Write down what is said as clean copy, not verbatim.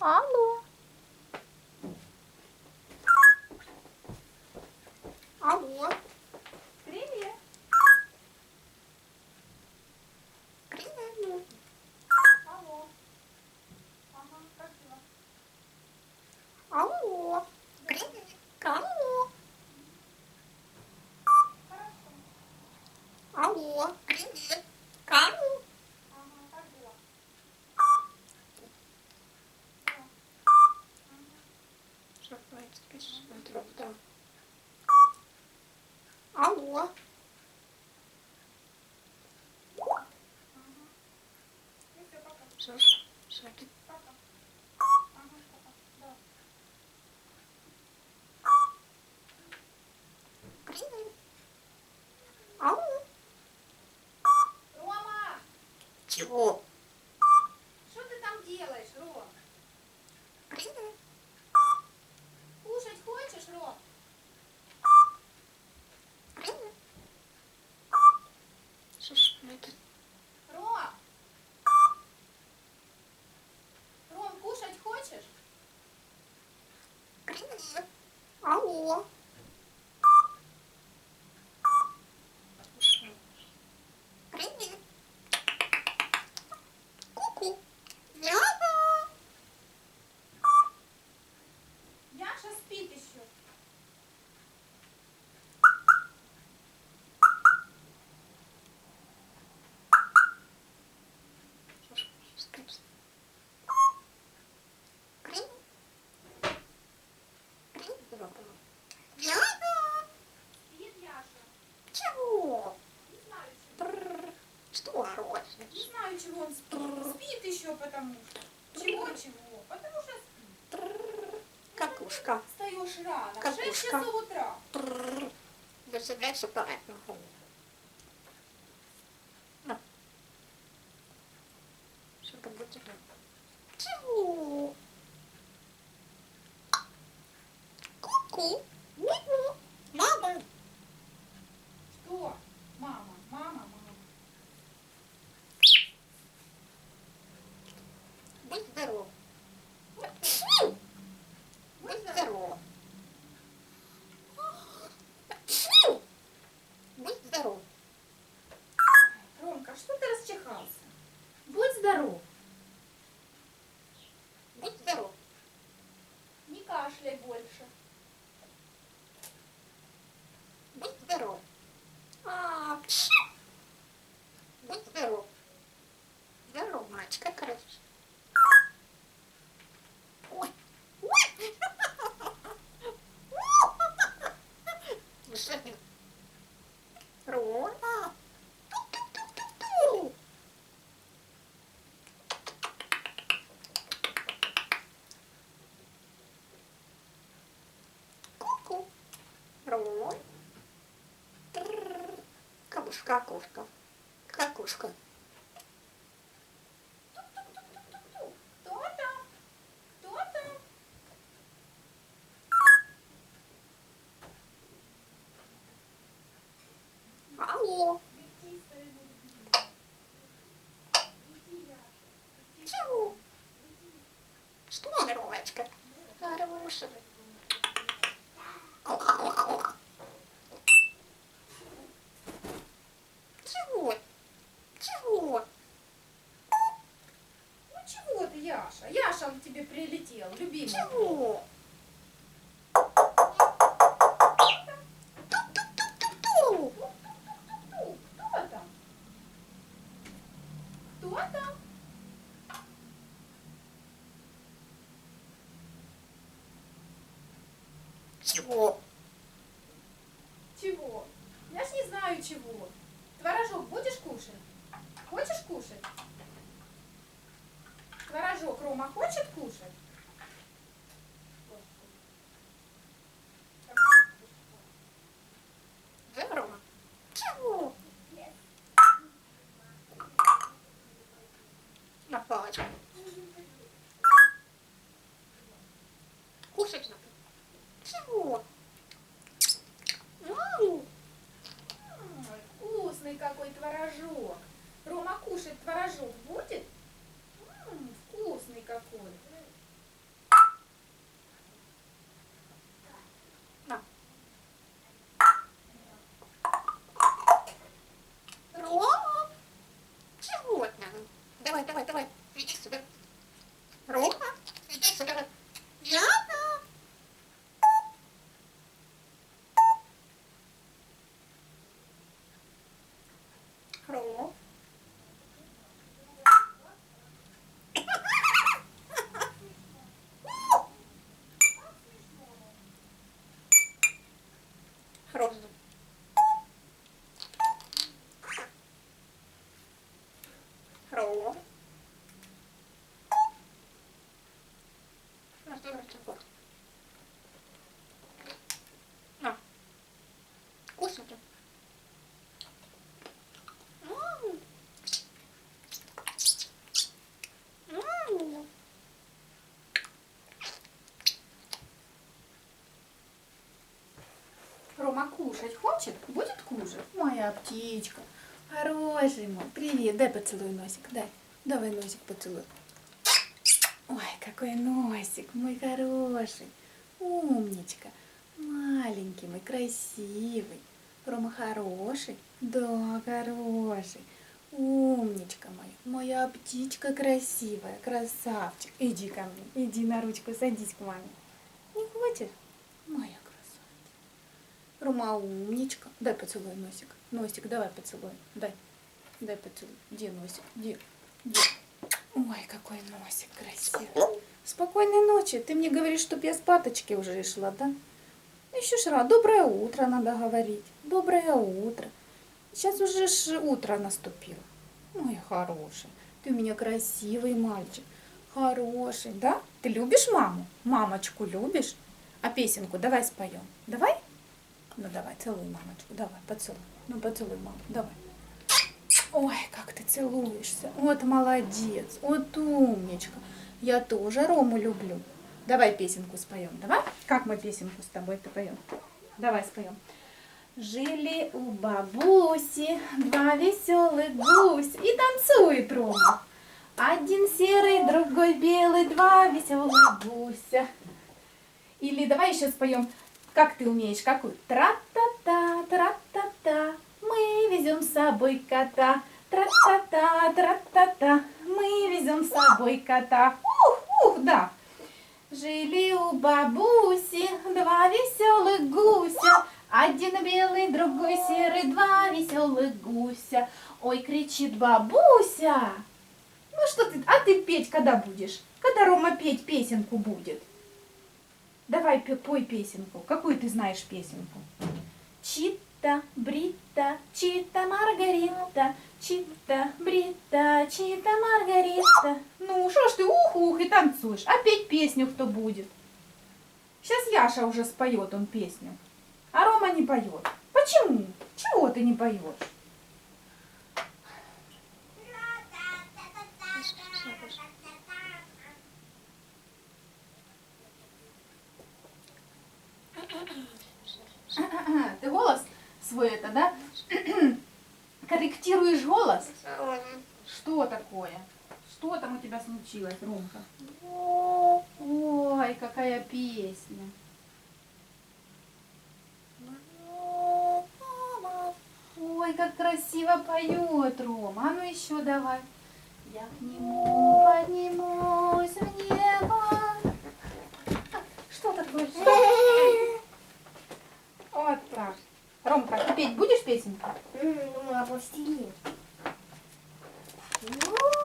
Алло. Алло. Привет. Привет. Алло. Ага, как дела? Алло. Привет. Алло. Хорошо. Алло. Привет. Алло. Ага, как дела? Что это? Алло. Ага. Ну все, пока. Что это? Пока. Ага, пока. Да. Привет. Алло. Рома! Чего? Что ты там делаешь, Ром? Привет. Кушать хочешь, Ром? Привет. Что это? Ром! Ром, кушать хочешь? Привет. Алло. Привет. Ку-ку. Яна. Яша спит еще. Привет. Яна. Спит Яша. Чего? Не знаю чего. Что Не хочешь? знаю, чего он спит. Спит еще потому что. Чего? Потому что спит. Какушка. Встаешь рано. В 6 Какушка. часов утра. Я себя шукаю. Что ты будешь? Чего? Ку-ку. Ку-ку. Мама. Что? Мама. Будь здоров. Будь Будь здоров. Будь здоров. Ромка, что ты расчихался? Будь здоров. Будь здоров. Не кашляй больше. Будь здоров. Будь здоров. Здоров, мальчик, как хорошо. Ой. Ой. Слушай, Рома. Ту-ту-ту-ту-ту. Ку-ку. Ром. Какушка, какушка. Какушка. Ту-ту-ту-ту-ту. Кто там? Кто там? Алло. Лети, своему любимому. Лети, Яша. Лети, Чего? лети. Что, Ромочка? Хороший. Чего? Чего? Ну чего ты, Яша? Яша он к тебе прилетел, любимый. Чего? Ту. Ту-ту-ту-ту. Кто там? Кто там? Чего? Чего? Я ж не знаю чего. Творожок будешь кушать? Хочешь кушать? Творожок Рома хочет кушать? Здорово. Чего? На палочку. Кушать надо. Чего? Мам. Ой, вкусный какой творожок. Рома кушать творожок будет? Вкусный какой. давай. Иди сюда. Рома, иди сюда. Яна. Рома. Рома. Рома. На, вкусненький. М. Рома кушать хочет? Будет кушать? Моя птичка. Хороший мой. Привет. Дай поцелуй носик. Дай. Давай носик поцелуй. Ой, какой носик, мой хороший. Умничка. Маленький мой, красивый. Рома хороший? Да, хороший. Умничка моя. Моя птичка красивая. Красавчик. Иди ко мне. Иди на ручку, садись к маме. Не хочешь? Моя красавица. Рома умничка. Дай поцелуй носик. Носик, давай поцелуй. Дай. Дай поцелуй. Где носик? Где? Где? Ой, какой носик красивый. Спокойной ночи. Ты мне говоришь, чтоб я спаточки уже шла, да? Еще ж рано. Доброе утро надо говорить. Доброе утро. Сейчас уже ж утро наступило. Мой хороший. Ты у меня красивый мальчик. Хороший, да? Ты любишь маму? Мамочку любишь? А песенку давай споем. Давай? Ну давай, целуй мамочку. Давай, поцелуй. Ну поцелуй маму. Давай. Ой, как ты целуешься. Вот молодец. Вот умничка. Я тоже Рому люблю. Давай песенку споем. Давай? Как мы песенку с тобой-то поем? Давай споем. Жили у бабуси два веселых гуся. И танцует Рома. Один серый, другой белый, два веселых гуся. Или давай еще споем. Как ты умеешь? Какую? Тра-та-та, тра-та-та. Мы везем с собой кота. Тра-та-та, тра-та-та. Мы везем с собой кота. Ух, да. Жили у бабуси два веселых гуся. Один белый, другой серый, два веселых гуся. Ой, кричит бабуся. Ну что ты, а ты петь когда будешь? Когда Рома петь песенку будет? Давай пой песенку. Какую ты знаешь песенку? Чита, Брита, Чита, Маргарита, Чита, Брита, Чита, Маргарита. Ну, что ж ты ух-ух и танцуешь? А петь песню кто будет? Сейчас Яша уже споет он песню, а Рома не поет. Почему? Чего ты не поешь? Ты голос свой это, да? Корректируешь голос? Что такое? Что там у тебя случилось, Ромка? Ой, какая песня. Ой, как красиво поет Рома. А ну еще давай. Я к нему поднимусь в небо. Что такое? Что? Вот так. Ромка, ты петь будешь песенку? Ну, а пластилин.